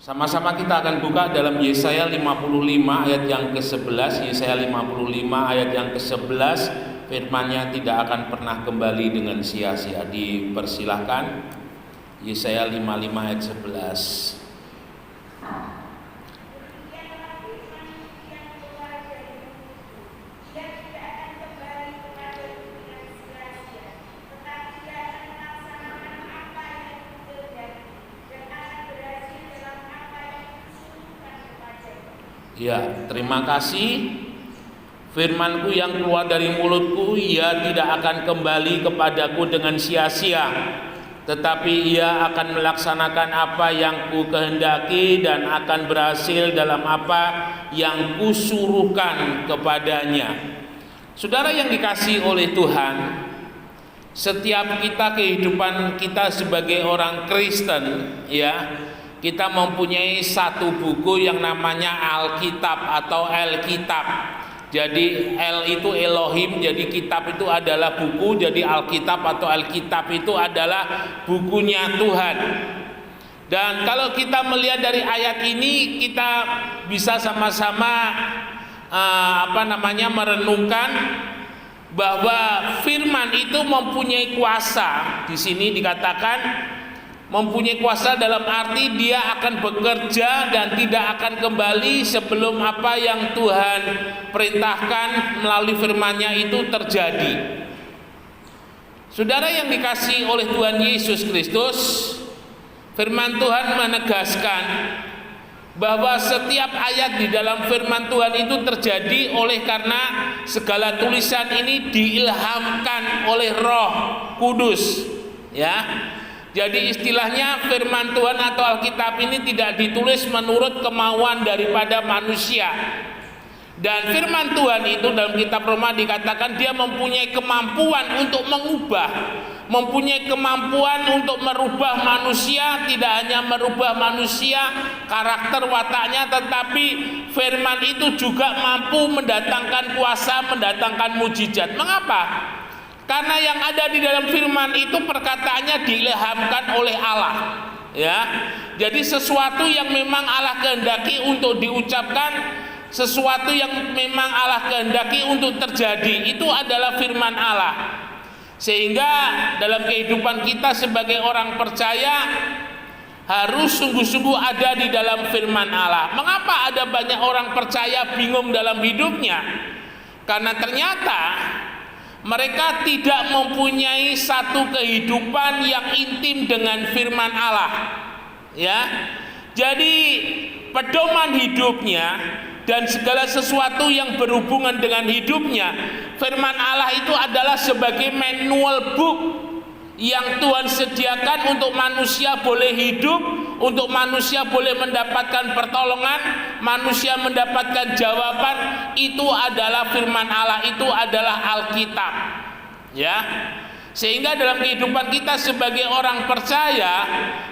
Sama-sama kita akan buka dalam Yesaya 55 ayat yang ke-11. Yesaya 55 ayat yang ke-11, firman-Nya tidak akan pernah kembali dengan sia-sia. Dipersilahkan Yesaya 55 ayat 11. Ya, terima kasih. Firman-Ku yang keluar dari mulut-Ku, ia tidak akan kembali kepadaku dengan sia-sia, tetapi ia akan melaksanakan apa yang Ku kehendaki dan akan berhasil dalam apa yang Ku suruhkan kepadanya. Saudara yang dikasihi oleh Tuhan, setiap kita kehidupan kita sebagai orang Kristen, ya, kita mempunyai satu buku yang namanya Alkitab atau Alkitab. Jadi L itu Elohim, jadi kitab itu adalah buku, jadi Alkitab atau Alkitab itu adalah bukunya Tuhan. Dan kalau kita melihat dari ayat ini, kita bisa sama-sama merenungkan bahwa firman itu mempunyai kuasa. Di sini dikatakan mempunyai kuasa dalam arti dia akan bekerja dan tidak akan kembali sebelum apa yang Tuhan perintahkan melalui firman-Nya itu terjadi. Saudara yang dikasihi oleh Tuhan Yesus Kristus, firman Tuhan menegaskan bahwa setiap ayat di dalam firman Tuhan itu terjadi oleh karena segala tulisan ini diilhamkan oleh Roh Kudus, ya. Jadi istilahnya firman Tuhan atau Alkitab ini tidak ditulis menurut kemauan daripada manusia. Dan firman Tuhan itu dalam kitab Roma dikatakan dia mempunyai kemampuan untuk mengubah, mempunyai kemampuan untuk merubah manusia, tidak hanya merubah manusia karakter wataknya, tetapi firman itu juga mampu mendatangkan kuasa, mendatangkan mujizat. Mengapa? Karena yang ada di dalam firman itu perkataannya diilhamkan oleh Allah, ya. Jadi sesuatu yang memang Allah kehendaki untuk diucapkan, sesuatu yang memang Allah kehendaki untuk terjadi, itu adalah firman Allah. Sehingga dalam kehidupan kita sebagai orang percaya harus sungguh-sungguh ada di dalam firman Allah. Mengapa ada banyak orang percaya bingung dalam hidupnya? Karena ternyata mereka tidak mempunyai satu kehidupan yang intim dengan firman Allah, ya. Jadi pedoman hidupnya dan segala sesuatu yang berhubungan dengan hidupnya, firman Allah itu adalah sebagai manual book yang Tuhan sediakan untuk manusia boleh hidup, untuk manusia boleh mendapatkan pertolongan, manusia mendapatkan jawaban. Itu adalah firman Allah, itu adalah Alkitab, ya. Sehingga dalam kehidupan kita sebagai orang percaya,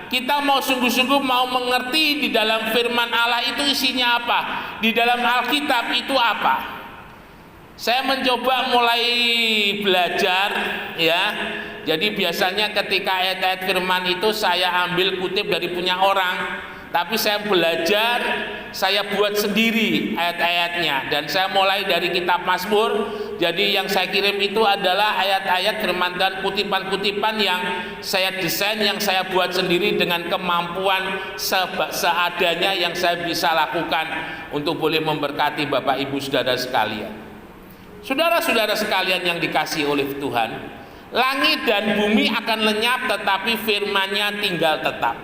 kita mau sungguh-sungguh mau mengerti di dalam firman Allah itu isinya apa, di dalam Alkitab itu apa. Saya mencoba mulai belajar, ya. Jadi biasanya ketika ayat-ayat firman itu saya ambil kutip dari punya orang, tapi saya belajar, saya buat sendiri ayat-ayatnya, dan saya mulai dari kitab Mazmur. Jadi yang saya kirim itu adalah ayat-ayat firman dan kutipan-kutipan yang saya desain, yang saya buat sendiri dengan kemampuan seadanya yang saya bisa lakukan untuk boleh memberkati Bapak Ibu Saudara sekalian. Saudara-saudara sekalian yang dikasihi oleh Tuhan, langit dan bumi akan lenyap tetapi firman-Nya tinggal tetap.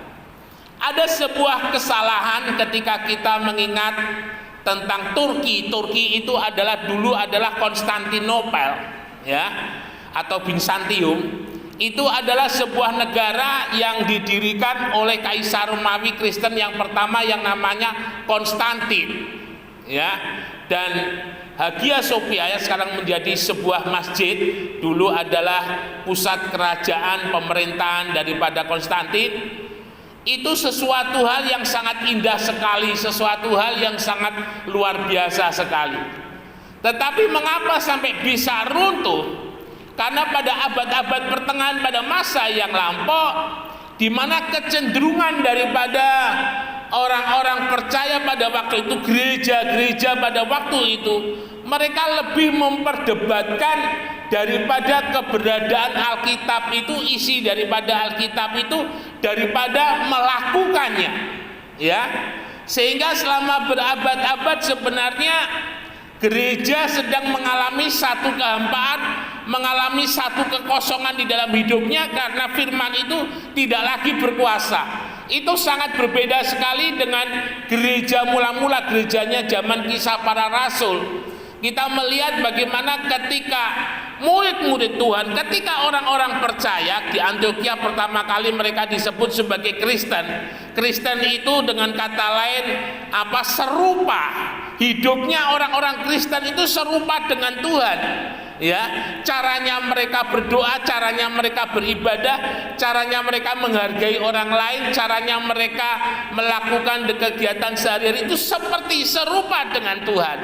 Ada sebuah kesalahan ketika kita mengingat tentang Turki. Turki itu dulu adalah Konstantinopel, ya, atau Bizantium. Itu adalah sebuah negara yang didirikan oleh Kaisar Romawi Kristen yang pertama yang namanya Konstantin, ya. Dan Hagia Sophia yang sekarang menjadi sebuah masjid, dulu adalah pusat kerajaan pemerintahan daripada Konstantin. Itu sesuatu hal yang sangat indah sekali, sesuatu hal yang sangat luar biasa sekali. Tetapi mengapa sampai bisa runtuh? Karena pada abad-abad pertengahan, pada masa yang lampau, di mana kecenderungan daripada orang-orang percaya pada waktu itu, gereja-gereja pada waktu itu, mereka lebih memperdebatkan daripada keberadaan Alkitab itu, isi daripada Alkitab itu, daripada melakukannya, ya. Sehingga selama berabad-abad sebenarnya gereja sedang mengalami satu kehampaan, mengalami satu kekosongan di dalam hidupnya karena firman itu tidak lagi berkuasa. Itu sangat berbeda sekali dengan gereja mula-mula, gerejanya zaman Kisah Para Rasul. Kita melihat bagaimana ketika murid-murid Tuhan, ketika orang-orang percaya di Antiokhia pertama kali mereka disebut sebagai Kristen. Kristen itu dengan kata lain serupa. Hidupnya orang-orang Kristen itu serupa dengan Tuhan. Ya, caranya mereka berdoa, caranya mereka beribadah, caranya mereka menghargai orang lain, caranya mereka melakukan kegiatan sehari-hari itu seperti serupa dengan Tuhan.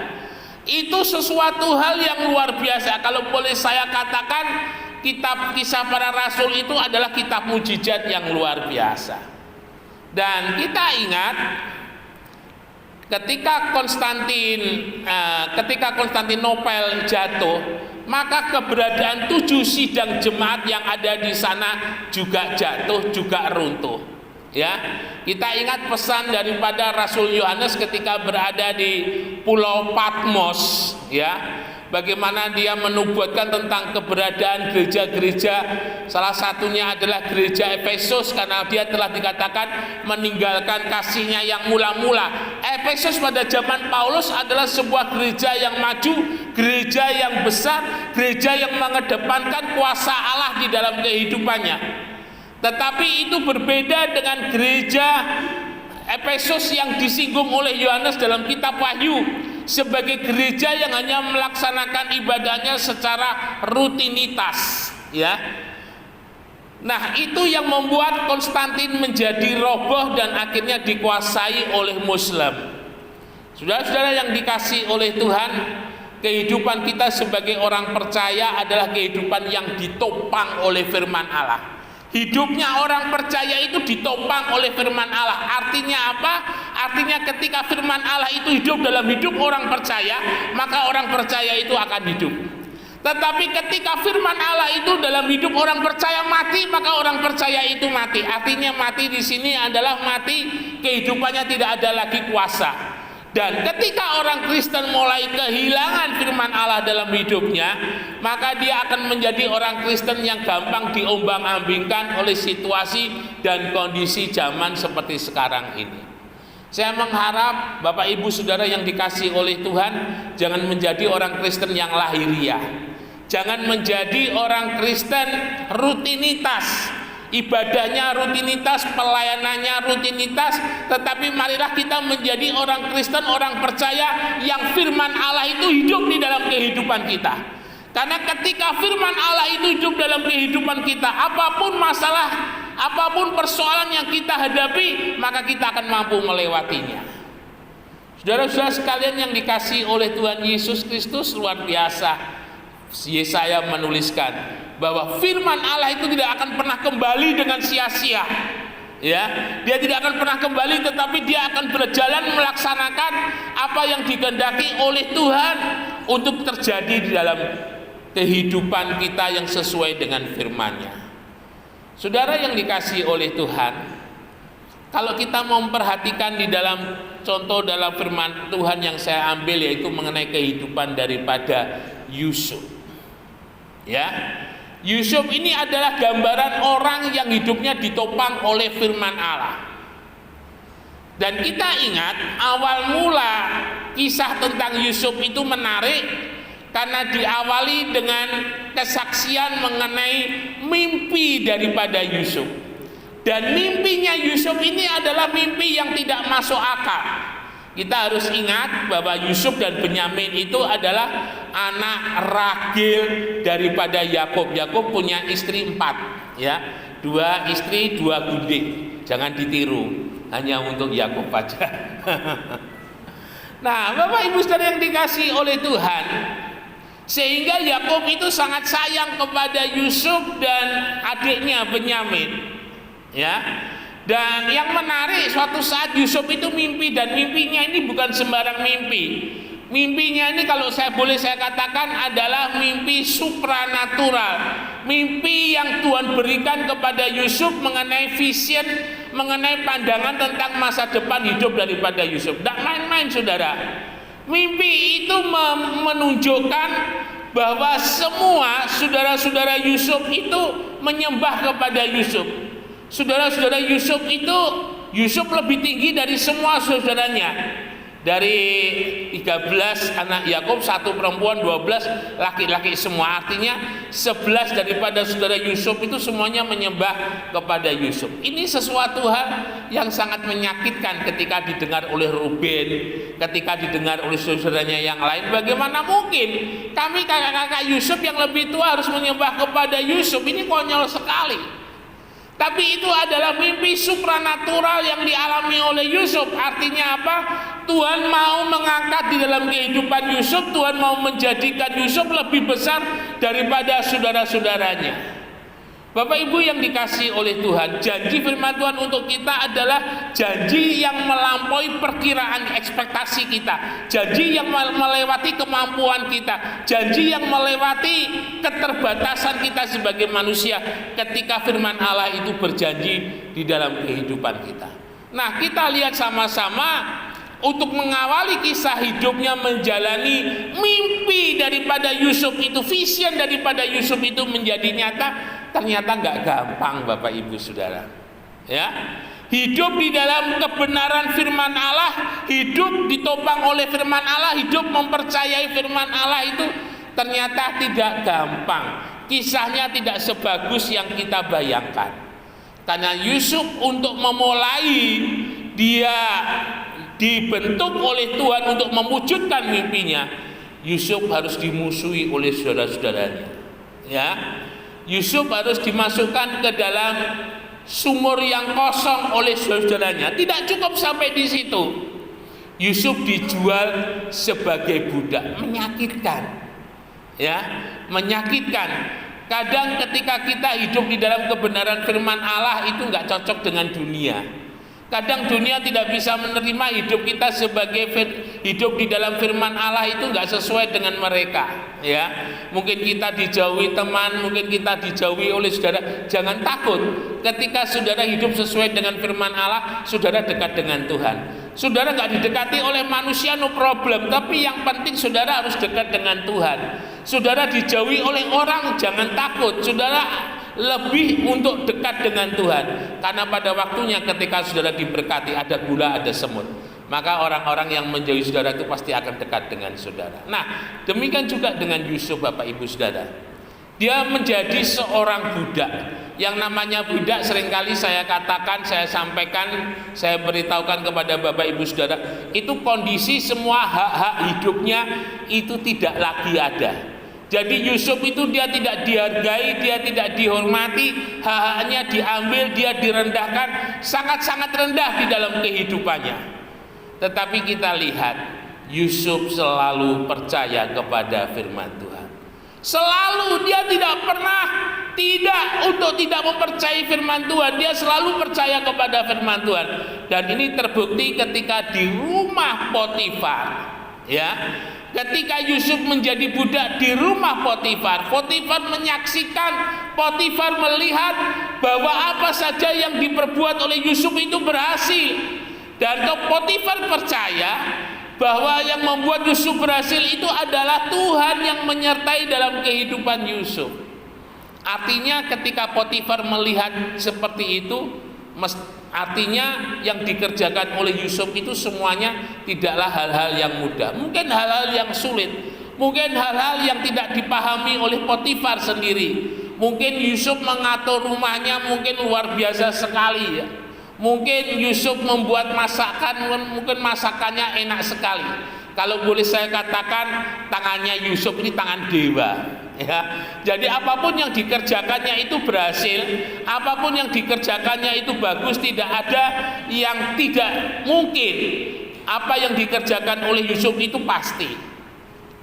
Itu sesuatu hal yang luar biasa. Kalau boleh saya katakan, kitab Kisah Para Rasul itu adalah kitab mujizat yang luar biasa. Dan kita ingat ketika Konstantinopel jatuh, maka keberadaan 7 sidang jemaat yang ada di sana juga jatuh, juga runtuh. Ya, kita ingat pesan daripada Rasul Yohanes ketika berada di Pulau Patmos, ya, bagaimana dia menubuatkan tentang keberadaan gereja-gereja. Salah satunya adalah gereja Efesus, karena dia telah dikatakan meninggalkan kasihnya yang mula-mula. Efesus pada zaman Paulus adalah sebuah gereja yang maju, gereja yang besar, gereja yang mengedepankan kuasa Allah di dalam kehidupannya. Tetapi itu berbeda dengan gereja Efesus yang disinggung oleh Yohanes dalam kitab Wahyu sebagai gereja yang hanya melaksanakan ibadahnya secara rutinitas, ya. Nah, itu yang membuat Konstantin menjadi roboh dan akhirnya dikuasai oleh Muslim. Saudara-saudara yang dikasihi oleh Tuhan, kehidupan kita sebagai orang percaya adalah kehidupan yang ditopang oleh firman Allah. Hidupnya orang percaya itu ditopang oleh firman Allah. Artinya apa? Artinya ketika firman Allah itu hidup dalam hidup orang percaya, maka orang percaya itu akan hidup. Tetapi ketika firman Allah itu dalam hidup orang percaya mati, maka orang percaya itu mati. Artinya mati di sini adalah mati, kehidupannya tidak ada lagi kuasa. Dan ketika orang Kristen mulai kehilangan firman Allah dalam hidupnya, maka dia akan menjadi orang Kristen yang gampang diombang-ambingkan oleh situasi dan kondisi zaman seperti sekarang ini. Saya mengharap Bapak Ibu Saudara yang dikasihi oleh Tuhan, jangan menjadi orang Kristen yang lahiriah. Jangan menjadi orang Kristen rutinitas. Ibadahnya rutinitas, pelayanannya rutinitas, tetapi marilah kita menjadi orang Kristen, orang percaya yang firman Allah itu hidup di dalam kehidupan kita. Karena ketika firman Allah itu hidup dalam kehidupan kita, apapun masalah, apapun persoalan yang kita hadapi, maka kita akan mampu melewatinya. Saudara-saudara sekalian yang dikasihi oleh Tuhan Yesus Kristus, luar biasa. Yesaya menuliskan bahwa firman Allah itu tidak akan pernah kembali dengan sia-sia. Ya, dia tidak akan pernah kembali, tetapi dia akan berjalan melaksanakan apa yang dikehendaki oleh Tuhan untuk terjadi di dalam kehidupan kita yang sesuai dengan firman-Nya. Saudara yang dikasihi oleh Tuhan, kalau kita memperhatikan di dalam contoh dalam firman Tuhan yang saya ambil, yaitu mengenai kehidupan daripada Yusuf. Ya, Yusuf ini adalah gambaran orang yang hidupnya ditopang oleh firman Allah. Dan kita ingat awal mula kisah tentang Yusuf itu menarik karena diawali dengan kesaksian mengenai mimpi daripada Yusuf. Dan mimpinya Yusuf ini adalah mimpi yang tidak masuk akal. Kita harus ingat bahwa Yusuf dan Benyamin itu adalah anak ragil daripada Yakub. Yakub punya istri 4, ya, 2 istri 2 gundik. Jangan ditiru, hanya untuk Yakub aja. Nah, Bapak Ibu Saudara yang dikasihi oleh Tuhan, sehingga Yakub itu sangat sayang kepada Yusuf dan adiknya Benyamin. Ya, Dan yang menarik, suatu saat Yusuf itu mimpi, dan mimpinya ini bukan sembarang mimpi. Mimpinya ini kalau saya katakan adalah mimpi supranatural. Mimpi yang Tuhan berikan kepada Yusuf mengenai vision, mengenai pandangan tentang masa depan hidup daripada Yusuf. Tidak main-main, saudara. Mimpi itu menunjukkan bahwa semua saudara-saudara Yusuf itu menyembah kepada Yusuf. Saudara-saudara Yusuf itu, Yusuf lebih tinggi dari semua saudaranya. Dari 13 anak Yakub, 1 perempuan, 12 laki-laki semua. Artinya 11 daripada saudara Yusuf itu semuanya menyembah kepada Yusuf. Ini sesuatu hal yang sangat menyakitkan ketika didengar oleh Ruben, ketika didengar oleh saudaranya yang lain. Bagaimana mungkin kami kakak-kakak Yusuf yang lebih tua harus menyembah kepada Yusuf? Ini konyol sekali. Tapi itu adalah mimpi supranatural yang dialami oleh Yusuf. Artinya apa? Tuhan mau mengangkat di dalam kehidupan Yusuf. Tuhan mau menjadikan Yusuf lebih besar daripada saudara-saudaranya. Bapak Ibu yang dikasihi oleh Tuhan, janji firman Tuhan untuk kita adalah janji yang melampaui perkiraan ekspektasi kita, janji yang melewati kemampuan kita, janji yang melewati keterbatasan kita sebagai manusia ketika firman Allah itu berjanji di dalam kehidupan kita. Nah, kita lihat sama-sama untuk mengawali kisah hidupnya menjalani mimpi daripada Yusuf itu, vision daripada Yusuf itu menjadi nyata. Ternyata nggak gampang, Bapak Ibu Saudara. Ya, hidup di dalam kebenaran firman Allah, hidup ditopang oleh firman Allah, hidup mempercayai firman Allah itu ternyata tidak gampang. Kisahnya tidak sebagus yang kita bayangkan. Karena Yusuf untuk memulai, dia dibentuk oleh Tuhan untuk mewujudkan mimpinya. Yusuf harus dimusuhi oleh saudara-saudaranya. Ya, Yusuf harus dimasukkan ke dalam sumur yang kosong oleh saudaranya. Tidak cukup sampai di situ. Yusuf dijual sebagai budak. Menyakitkan. Ya, menyakitkan. Kadang ketika kita hidup di dalam kebenaran firman Allah itu nggak cocok dengan dunia. Kadang dunia tidak bisa menerima hidup kita sebagai hidup di dalam firman Allah itu nggak sesuai dengan mereka. Ya, mungkin kita dijauhi teman, mungkin kita dijauhi oleh saudara. Jangan takut, ketika saudara hidup sesuai dengan firman Allah, saudara dekat dengan Tuhan. Saudara nggak didekati oleh manusia, no problem. Tapi yang penting saudara harus dekat dengan Tuhan. Saudara dijauhi oleh orang, jangan takut. Saudara lebih untuk dekat dengan Tuhan, karena pada waktunya ketika saudara diberkati, ada gula, ada semut, maka orang-orang yang menjauhi saudara itu pasti akan dekat dengan saudara. Nah, demikian juga dengan Yusuf, Bapak Ibu Saudara. Dia menjadi seorang budak. Yang namanya budak seringkali saya katakan, saya sampaikan, saya beritahukan kepada Bapak Ibu Saudara, itu kondisi semua hak-hak hidupnya itu tidak lagi ada. Jadi Yusuf itu dia tidak dihargai, dia tidak dihormati, hak-haknya diambil, dia direndahkan, sangat-sangat rendah di dalam kehidupannya. Tetapi kita lihat, Yusuf selalu percaya kepada firman Tuhan. Selalu dia tidak pernah tidak mempercayai firman Tuhan. Dia selalu percaya kepada firman Tuhan. Dan ini terbukti ketika di rumah Potifar. Ya, ketika Yusuf menjadi budak di rumah Potifar, Potifar menyaksikan, Potifar melihat bahwa apa saja yang diperbuat oleh Yusuf itu berhasil. Dan Potifar percaya bahwa yang membuat Yusuf berhasil itu adalah Tuhan yang menyertai dalam kehidupan Yusuf. Artinya ketika Potifar melihat seperti itu, artinya yang dikerjakan oleh Yusuf itu semuanya tidaklah hal-hal yang mudah. Mungkin hal-hal yang sulit, mungkin hal-hal yang tidak dipahami oleh Potifar sendiri. Mungkin Yusuf mengatur rumahnya mungkin luar biasa sekali ya. Mungkin Yusuf membuat masakan, mungkin masakannya enak sekali. Kalau boleh saya katakan, tangannya Yusuf ini tangan dewa. Ya, jadi apapun yang dikerjakannya itu berhasil, apapun yang dikerjakannya itu bagus, tidak ada yang tidak mungkin. Apa yang dikerjakan oleh Yusuf itu pasti,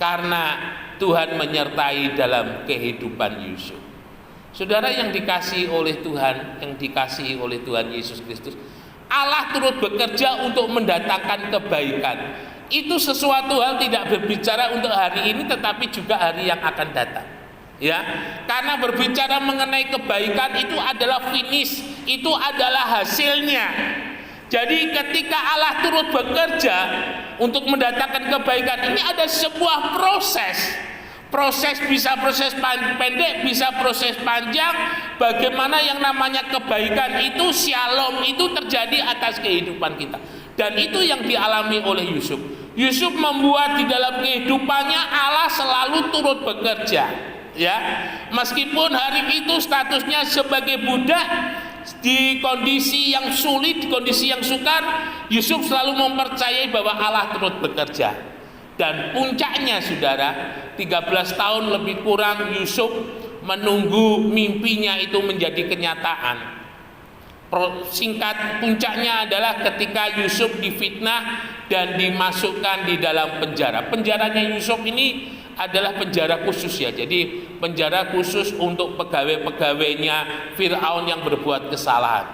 karena Tuhan menyertai dalam kehidupan Yusuf. Saudara yang dikasihi oleh Tuhan, yang dikasihi oleh Tuhan Yesus Kristus, Allah turut bekerja untuk mendatangkan kebaikan. Itu sesuatu hal tidak berbicara untuk hari ini tetapi juga hari yang akan datang. Ya, karena berbicara mengenai kebaikan itu adalah finish, itu adalah hasilnya. Jadi ketika Allah turut bekerja untuk mendatangkan kebaikan, ini ada sebuah proses. Proses bisa proses pendek, bisa proses panjang. Bagaimana yang namanya kebaikan itu, shalom itu terjadi atas kehidupan kita. Dan itu yang dialami oleh Yusuf. Yusuf membuat di dalam kehidupannya Allah selalu turut bekerja. Ya, meskipun hari itu statusnya sebagai budak, di kondisi yang sulit, di kondisi yang sukar, Yusuf selalu mempercayai bahwa Allah turut bekerja. Dan puncaknya saudara, 13 tahun lebih kurang Yusuf menunggu mimpinya itu menjadi kenyataan. Singkat, puncaknya adalah ketika Yusuf difitnah dan dimasukkan di dalam penjara. Penjaranya Yusuf ini adalah penjara khusus ya. Jadi penjara khusus untuk pegawai-pegawainya Firaun yang berbuat kesalahan.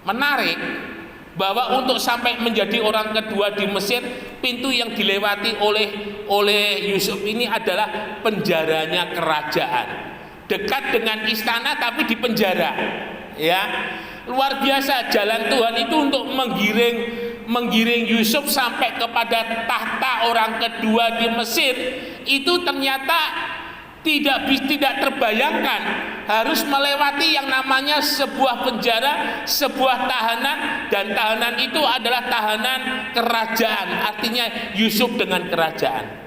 Menarik bahwa untuk sampai menjadi orang kedua di Mesir, pintu yang dilewati oleh Yusuf ini adalah penjaranya kerajaan. Dekat dengan istana tapi di penjara. Ya. Luar biasa jalan Tuhan itu untuk menggiring Yusuf sampai kepada tahta orang kedua di Mesir. Itu ternyata tidak terbayangkan harus melewati yang namanya sebuah penjara, sebuah tahanan, dan tahanan itu adalah tahanan kerajaan, artinya Yusuf dengan kerajaan.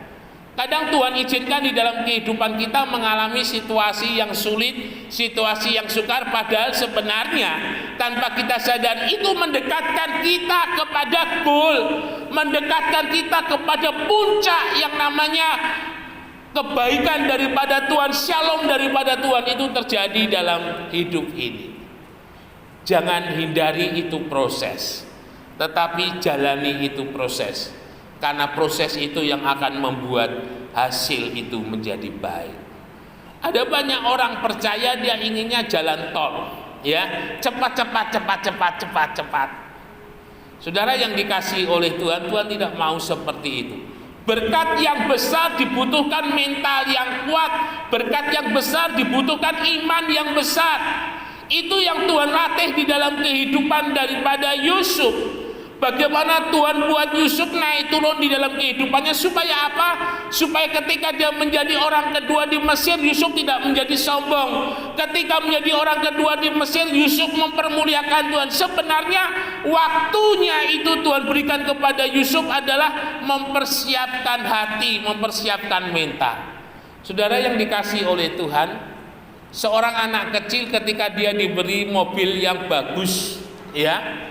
Kadang Tuhan izinkan di dalam kehidupan kita mengalami situasi yang sulit, situasi yang sukar, padahal sebenarnya tanpa kita sadar itu mendekatkan kita kepada goal, mendekatkan kita kepada puncak yang namanya kebaikan daripada Tuhan, shalom daripada Tuhan itu terjadi dalam hidup ini. Jangan hindari itu proses, tetapi jalani itu proses. Karena proses itu yang akan membuat hasil itu menjadi baik. Ada banyak orang percaya dia inginnya jalan tol, ya, cepat. Saudara yang dikasihi oleh Tuhan, Tuhan tidak mau seperti itu. Berkat yang besar dibutuhkan mental yang kuat, berkat yang besar dibutuhkan iman yang besar. Itu yang Tuhan latih di dalam kehidupan daripada Yusuf. Bagaimana Tuhan buat Yusuf naik turun di dalam kehidupannya, supaya apa? Supaya ketika dia menjadi orang kedua di Mesir, Yusuf tidak menjadi sombong. Ketika menjadi orang kedua di Mesir, Yusuf mempermuliakan Tuhan. Sebenarnya waktunya itu Tuhan berikan kepada Yusuf adalah mempersiapkan hati, mempersiapkan mental. Saudara yang dikasihi oleh Tuhan, seorang anak kecil ketika dia diberi mobil yang bagus, ya,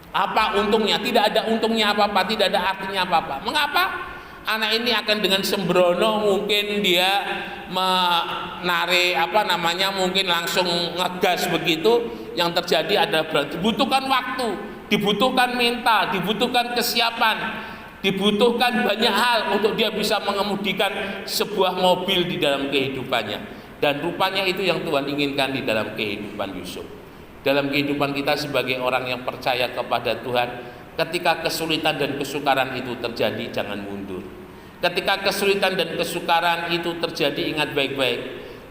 apa untungnya? Tidak ada untungnya apa-apa, tidak ada artinya apa-apa. Mengapa? Anak ini akan dengan sembrono mungkin dia menarik mungkin langsung ngegas begitu. Yang terjadi adalah dibutuhkan waktu, dibutuhkan mental, dibutuhkan kesiapan, dibutuhkan banyak hal untuk dia bisa mengemudikan sebuah mobil di dalam kehidupannya. Dan rupanya itu yang Tuhan inginkan di dalam kehidupan Yusuf. Dalam kehidupan kita sebagai orang yang percaya kepada Tuhan, ketika kesulitan dan kesukaran itu terjadi, jangan mundur. Ketika kesulitan dan kesukaran itu terjadi, ingat baik-baik,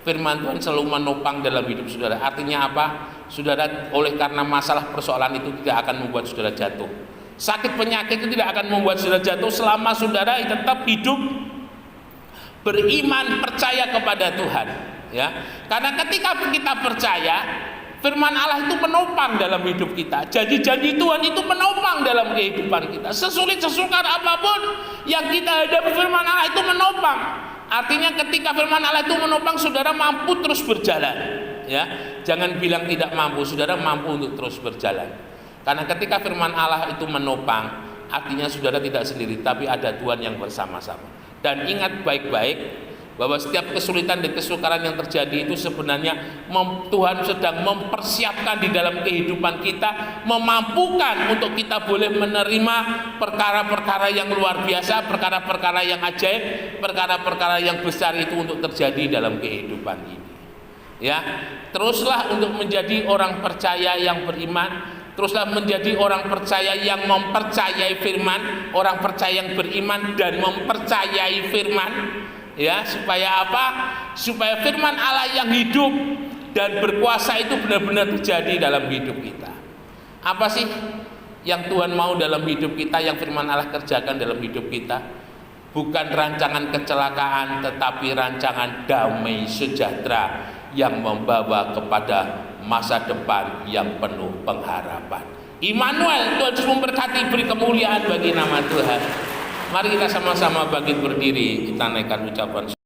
firman Tuhan selalu menopang dalam hidup saudara. Artinya apa? Saudara, oleh karena masalah persoalan itu tidak akan membuat saudara jatuh. Sakit penyakit itu tidak akan membuat saudara jatuh selama saudara tetap hidup beriman, percaya kepada Tuhan. Ya, karena ketika kita percaya, firman Allah itu menopang dalam hidup kita. Janji-janji Tuhan itu menopang dalam kehidupan kita. Sesulit sesukar apapun yang kita hadapi, firman Allah itu menopang. Artinya ketika firman Allah itu menopang, saudara mampu terus berjalan. Ya, jangan bilang tidak mampu, saudara mampu untuk terus berjalan. Karena ketika firman Allah itu menopang, artinya saudara tidak sendiri, tapi ada Tuhan yang bersama-sama. Dan ingat baik-baik bahwa setiap kesulitan dan kesukaran yang terjadi itu sebenarnya Tuhan sedang mempersiapkan di dalam kehidupan kita, memampukan untuk kita boleh menerima perkara-perkara yang luar biasa, perkara-perkara yang ajaib, perkara-perkara yang besar itu untuk terjadi dalam kehidupan ini. Ya, teruslah untuk menjadi orang percaya yang beriman, teruslah menjadi orang percaya yang mempercayai firman, orang percaya yang beriman dan mempercayai firman. Ya, supaya apa? Supaya firman Allah yang hidup dan berkuasa itu benar-benar terjadi dalam hidup kita. Apa sih yang Tuhan mau dalam hidup kita, yang firman Allah kerjakan dalam hidup kita? Bukan rancangan kecelakaan, tetapi rancangan damai sejahtera yang membawa kepada masa depan yang penuh pengharapan. Immanuel, Tuhan Yesus memberkati, beri kemuliaan bagi nama Tuhan. Mari kita sama-sama bangkit berdiri, kita naikkan ucapan